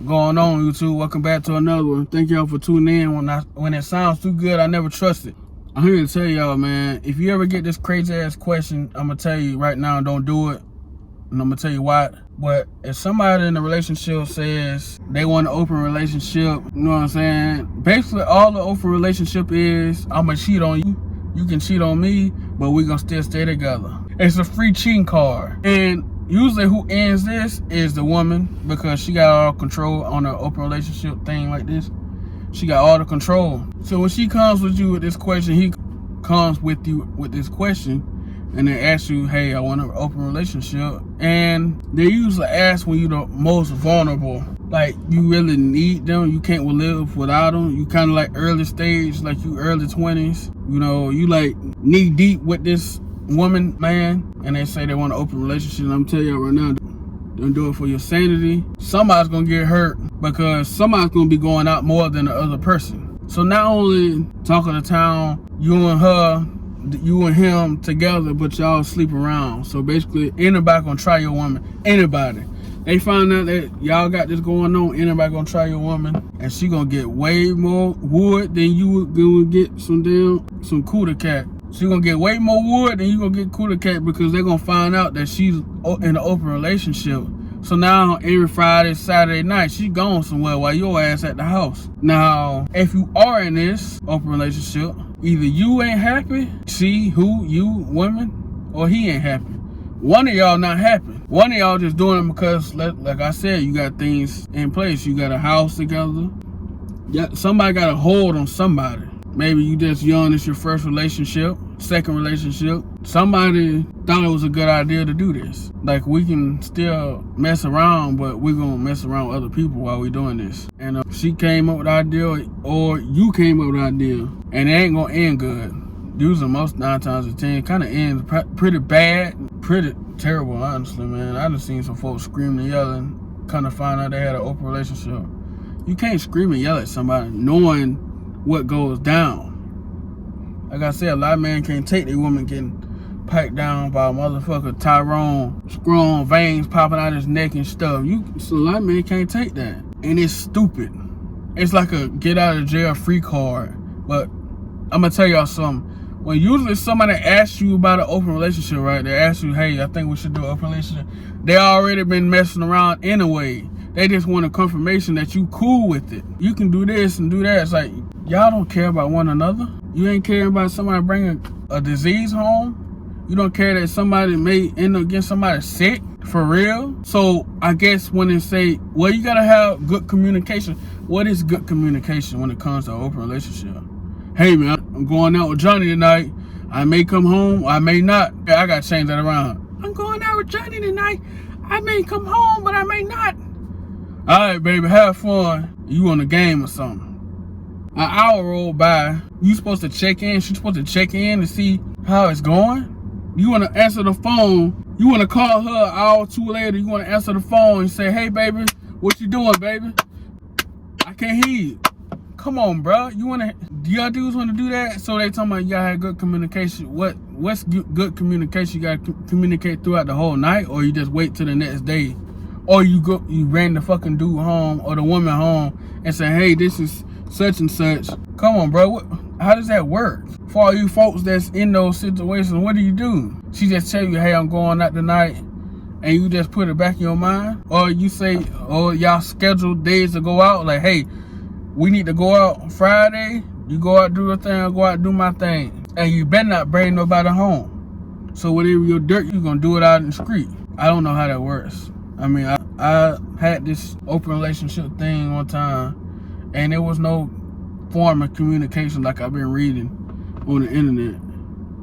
going on, YouTube? Welcome back to another one. Thank y'all for tuning in. When it sounds too good, I never trust it. I'm here to tell y'all, man, if you ever get this crazy ass question, I'm gonna tell you right now, don't do it. And I'm gonna tell you why. But if somebody in a relationship says they want an open relationship, you know what I'm saying? Basically, all the open relationship is, I'm gonna cheat on you. You can cheat on me, but we gonna still stay together. It's a free cheating card. And usually who ends this is the woman, because she got all control on an open relationship thing like this. She got all the control. So when she comes with you with this question, he comes with you with this question and they ask you, hey, I want an open relationship. And they usually ask when you're the most vulnerable. Like, you really need them. You can't live without them. You kind of like early stage, like you early 20s. You know, you like knee deep with this woman, man. And they say they want an open relationship. And I'm telling you right now, don't do it for your sanity. Somebody's going to get hurt because somebody's going to be going out more than the other person. So not only talk of the town, you and him together, but y'all sleep around. So basically, anybody gonna try your woman. Anybody. They find out that y'all got this going on, anybody gonna try your woman, and she gonna get way more wood than you gonna get some cooter cat. She gonna get way more wood than you gonna get cooter cat, because they're gonna find out that she's in an open relationship. So now every Friday, Saturday night, she gone somewhere while your ass at the house. Now, if you are in this open relationship, either you ain't happy, women, or he ain't happy. One of y'all not happy. One of y'all just doing it because, like I said, you got things in place. You got a house together. Yeah, somebody got a hold on somebody. Maybe you just young, it's your first relationship, second relationship. Somebody thought it was a good idea to do this. Like, we can still mess around, but we're gonna mess around with other people while we're doing this. And she came up with the idea, or you came up with the idea, and it ain't gonna end good. Usually most 9 times out of 10, kind of ends pretty bad, pretty terrible, honestly, man. I done seen some folks screaming and yelling, kind of find out they had an open relationship. You can't scream and yell at somebody knowing what goes down. Like I said, a lot of men can't take their woman getting piped down by a motherfucker Tyrone, strong veins popping out his neck and stuff. So a lot of men can't take that. And it's stupid. It's like a get out of jail free card. But I'm gonna tell y'all something. When usually somebody asks you about an open relationship, right? They ask you, hey, I think we should do an open relationship. They already been messing around anyway. They just want a confirmation that you cool with it. You can do this and do that. It's like, y'all don't care about one another. You ain't caring about somebody bringing a disease home. You don't care that somebody may end up getting somebody sick, for real. So I guess when they say, well, you gotta have good communication. What is good communication when it comes to an open relationship? Hey, man, I'm going out with Johnny tonight. I may come home, I may not. I gotta change that around. I'm going out with Johnny tonight. I may come home, but I may not. All right, baby, have fun. You on the game or something. An hour rolled by. You supposed to check in. She's supposed to check in to see how it's going. You want to answer the phone. You want to call her an hour or two later. You want to answer the phone and say, hey, baby, what you doing, baby? I can't hear you. Come on, bro. Do y'all dudes want to do that? So they talking about you gotta have good communication. What's good communication? You gotta communicate throughout the whole night, or you just wait till the next day, or you ran the fucking dude home or the woman home and say, hey, this is such and such. Come on, bro. How does that work? For all you folks that's in those situations, what do? She just tell you, hey, I'm going out tonight, and you just put it back in your mind? Or you say, or y'all schedule days to go out, like, hey, we need to go out Friday. You go out, do your thing, I go out, do my thing. And you better not bring nobody home. So whatever your dirt, you're going to do it out in the street. I don't know how that works. I mean, I had this open relationship thing one time, and there was no form of communication like I've been reading on the internet.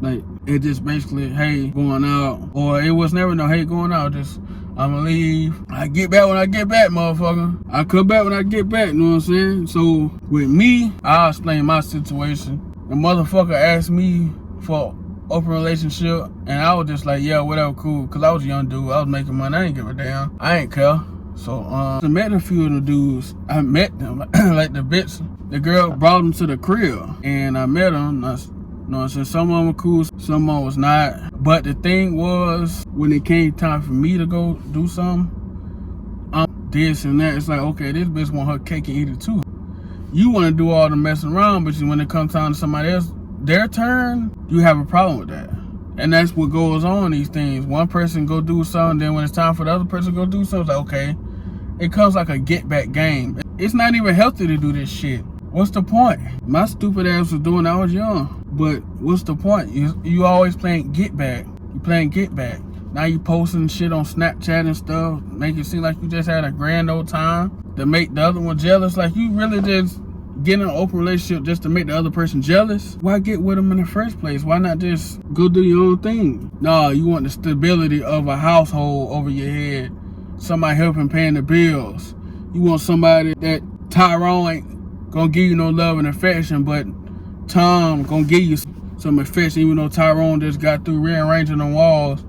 Like, it just basically, hey, going out. Or it was never no, hey, going out, just, I'ma leave. I get back when I get back, motherfucker. I come back when I get back, you know what I'm saying? So, with me, I'll explain my situation. The motherfucker asked me for open relationship, and I was just like, yeah, whatever, cool. Because I was a young dude. I was making money. I ain't give a damn. I ain't care. So, I met a few of the dudes. I met them, like the bitch. The girl brought them to the crib, and I met them. You know what I'm saying? Some of them were cool, some of them was not. But the thing was, when it came time for me to go do something, this and that. It's like, okay, this bitch want her cake and eat it too. You want to do all the messing around, but when it comes time to somebody else, their turn, you have a problem with that. And that's what goes on these things. One person go do something, then when it's time for the other person to go do something, it's like, okay. It comes like a get back game. It's not even healthy to do this shit. What's the point? My stupid ass was doing it when I was young. But what's the point? You always playing get back. You playing get back. Now you posting shit on Snapchat and stuff, make it seem like you just had a grand old time to make the other one jealous. Like you really just get in an open relationship just to make the other person jealous? Why get with them in the first place? Why not just go do your own thing? No, you want the stability of a household over your head. Somebody helping paying the bills. You want somebody that Tyrone ain't gonna give you no love and affection, but Tom gonna give you some affection, even though Tyrone just got through rearranging the walls.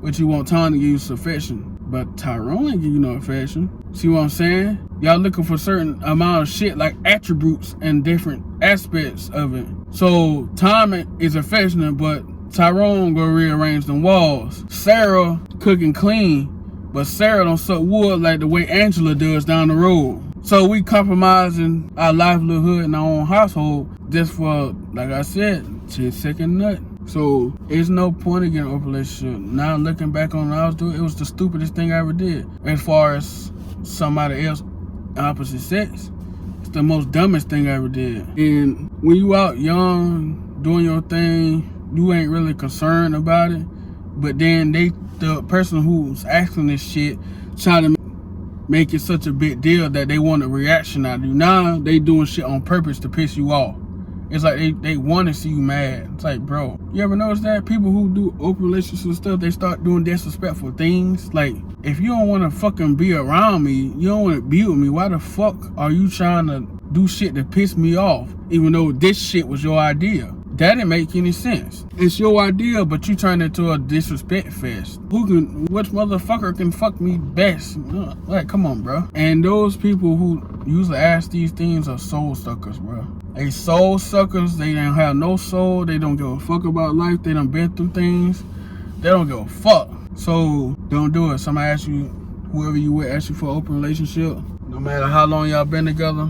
But you want Tom to give you some affection, but Tyrone ain't give you no affection. See what I'm saying? Y'all looking for certain amount of shit, like attributes and different aspects of it. So Tom is affectionate, but Tyrone gonna rearrange the walls. Sarah cook and clean, but Sarah don't suck wood like the way Angela does down the road. So we compromising our livelihood in our own household just for, like I said, 10-second nut. So it's no point in getting an open relationship. Now looking back on what I was doing, it was the stupidest thing I ever did. As far as somebody else opposite sex, it's the most dumbest thing I ever did. And when you out young, doing your thing, you ain't really concerned about it. But then the person who's asking this shit try to make it such a big deal that they want a reaction out of you. Now they doing shit on purpose to piss you off. It's like they want to see you mad. It's like, bro, you ever notice that? People who do open relationships and stuff, they start doing disrespectful things. Like, if you don't want to fucking be around me, you don't want to be with me, why the fuck are you trying to do shit to piss me off? Even though this shit was your idea. That didn't make any sense. It's your idea, but you turned it into a disrespect fest. Which motherfucker can fuck me best? Like, come on, bro. And those people who usually ask these things are soul suckers, bro. They soul suckers. They don't have no soul. They don't give a fuck about life. They done been through things. They don't give a fuck. So don't do it. Somebody asks you, whoever you with, ask you for an open relationship, no matter how long y'all been together.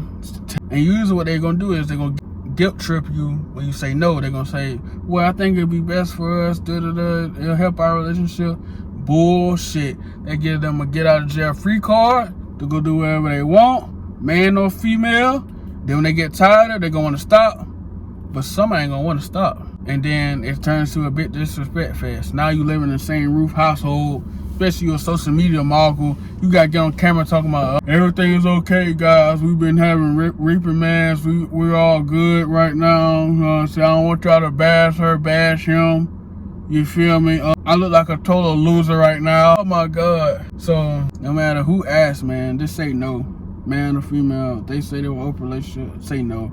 And usually what they're gonna do is they're gonna guilt trip you when you say no. They're gonna say, well, I think it'd be best for us, it'll help our relationship. Bullshit. They give them a get out of jail free card to go do whatever they want, man or female. Then when they get tired, they're gonna want to stop, but somebody ain't gonna want to stop. And then it turns to a bit disrespect fest. Now you live in the same roof household, especially your social media mogul. You gotta get on camera talking about everything is okay, guys. We've been having reprimands. We're all good right now. You know what I'm saying? I don't want y'all to bash her, bash him. You feel me? I look like a total loser right now. Oh my God. So no matter who asks, man, just say no. Man or female, they say they want an open relationship, say no.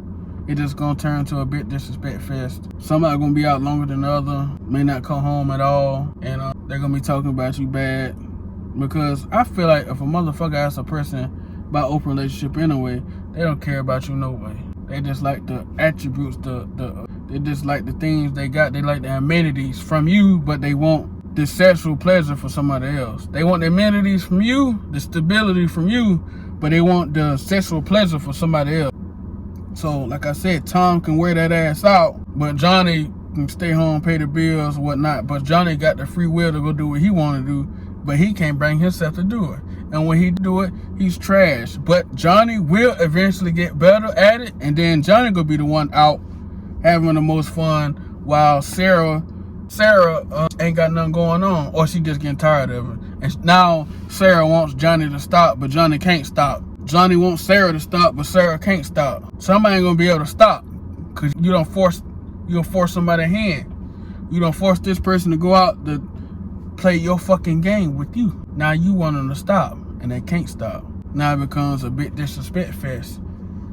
It just gonna turn into a bit disrespect fest. Somebody gonna be out longer than the other, may not come home at all, and they're gonna be talking about you bad. Because I feel like if a motherfucker asks a person about open relationship anyway, they don't care about you no way. They just like the attributes, they just like the things they got. They like the amenities from you, but they want the sexual pleasure for somebody else. They want the amenities from you, the stability from you, but they want the sexual pleasure for somebody else. So, like I said, Tom can wear that ass out, but Johnny can stay home, pay the bills, whatnot. But Johnny got the free will to go do what he want to do, but he can't bring himself to do it. And when he do it, he's trash. But Johnny will eventually get better at it, and then Johnny gonna be the one out having the most fun, while Sarah ain't got nothing going on, or she just getting tired of it. And now Sarah wants Johnny to stop, but Johnny can't stop. Johnny wants Sarah to stop, but Sarah can't stop. Somebody ain't gonna be able to stop, cause you don't force somebody's hand. You don't force this person to go out to play your fucking game with you. Now you want them to stop, and they can't stop. Now it becomes a bit disrespect fest.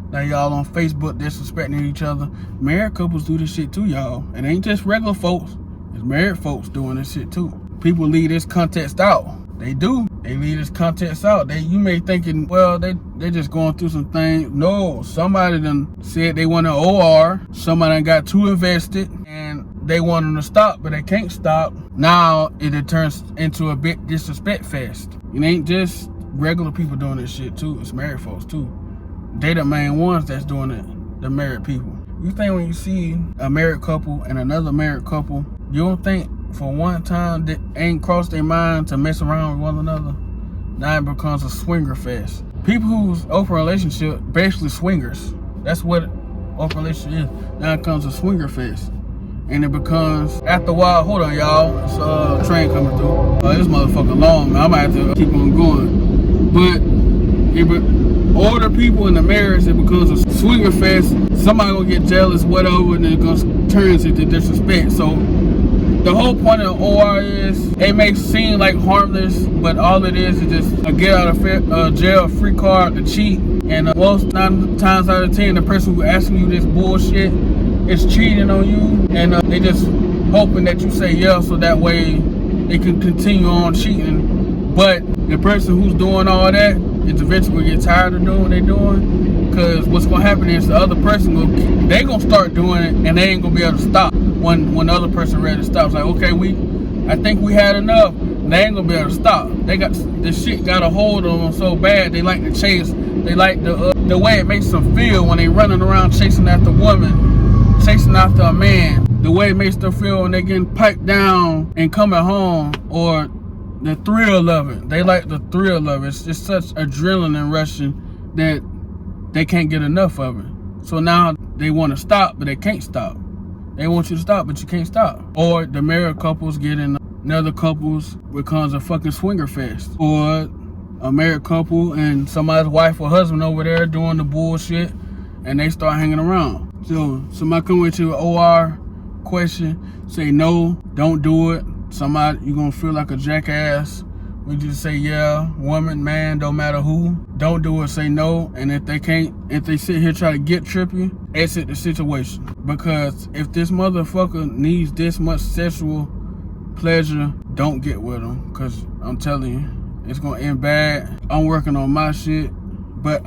Now y'all on Facebook disrespecting each other. Married couples do this shit too, y'all. It ain't just regular folks. It's married folks doing this shit too. People leave this context out. They do. They leave this context out. You may thinking, well, they just going through some things. No, somebody done said they want an OR. Somebody done got too invested and they want them to stop, but they can't stop. Now it turns into a bit disrespect fest. It ain't just regular people doing this shit too. It's married folks too. They the main ones that's doing it. The married people. You think when you see a married couple and another married couple, you don't think for one time that ain't crossed their mind to mess around with one another? Now it becomes a swinger fest. People who's open relationship basically swingers. That's what open relationship is. Now it comes a swinger fest. And it becomes, after a while, hold on y'all, it's a train coming through. This motherfucker long, man. I might have to keep on going. But older people in the marriage, it becomes a swinger fest. Somebody gonna get jealous, whatever, and it turns into disrespect. So the whole point of the OR is, it may seem like harmless, but all it is just a get out of jail free card to cheat. And most 9 times out of 10, the person who asking you this bullshit is cheating on you, and they just hoping that you say yeah, so that way they can continue on cheating. But the person who's doing all that is eventually get tired of doing what they're doing, because what's gonna happen is the other person they gonna start doing it, and they ain't gonna be able to stop when the other person ready to stop. It's like, okay, I think we had enough. And they ain't gonna be able to stop. They got this shit got a hold on them so bad. They like to chase. They like the way it makes them feel when they running around chasing after women, chasing after a man. The way it makes them feel when they getting piped down and coming home, or the thrill of it. They like the thrill of it. It's just such adrenaline rushing that they can't get enough of it. So now they want to stop, but they can't stop. They want you to stop, but you can't stop. Or the married couples get in another couples, becomes a fucking swinger fest. Or a married couple and somebody's wife or husband over there doing the bullshit, and they start hanging around. So somebody come with you an OR question, say no, don't do it. Somebody, you're gonna feel like a jackass when you just say yeah, woman, man, don't matter who. Don't do it, say no. And if they sit here try to guilt trip you, exit the situation. Because if this motherfucker needs this much sexual pleasure, don't get with him. Because I'm telling you, it's gonna end bad. I'm working on my shit, but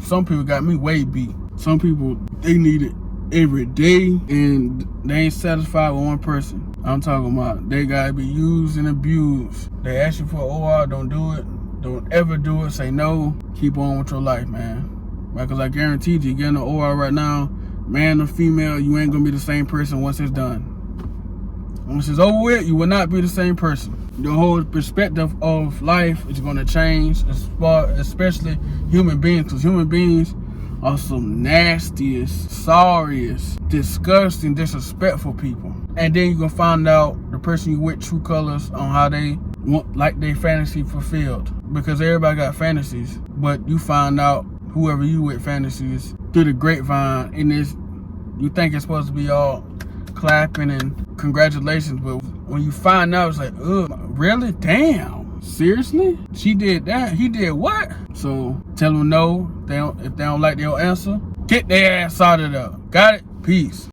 some people got me way beat. Some people, they need it every day, and they ain't satisfied with one person. I'm talking about they gotta be used and abused. They ask you for OR, don't do it. Don't ever do it. Say no. Keep on with your life, man. Because I guarantee you, getting an OR right now, man or female, you ain't gonna be the same person once it's done. Once it's over with, you will not be the same person. The whole perspective of life is gonna change, especially human beings, because human beings are some nastiest, sorriest, disgusting, disrespectful people. And then you're gonna find out the person you with true colors on how they want like their fantasy fulfilled. Because everybody got fantasies, but you find out whoever you with fantasies through the grapevine, and you think it's supposed to be all clapping and congratulations, but when you find out, it's like, ugh, really? Damn, seriously? She did that? He did what? So tell them no. If they don't like their answer, get their ass out of there. Got it? Peace.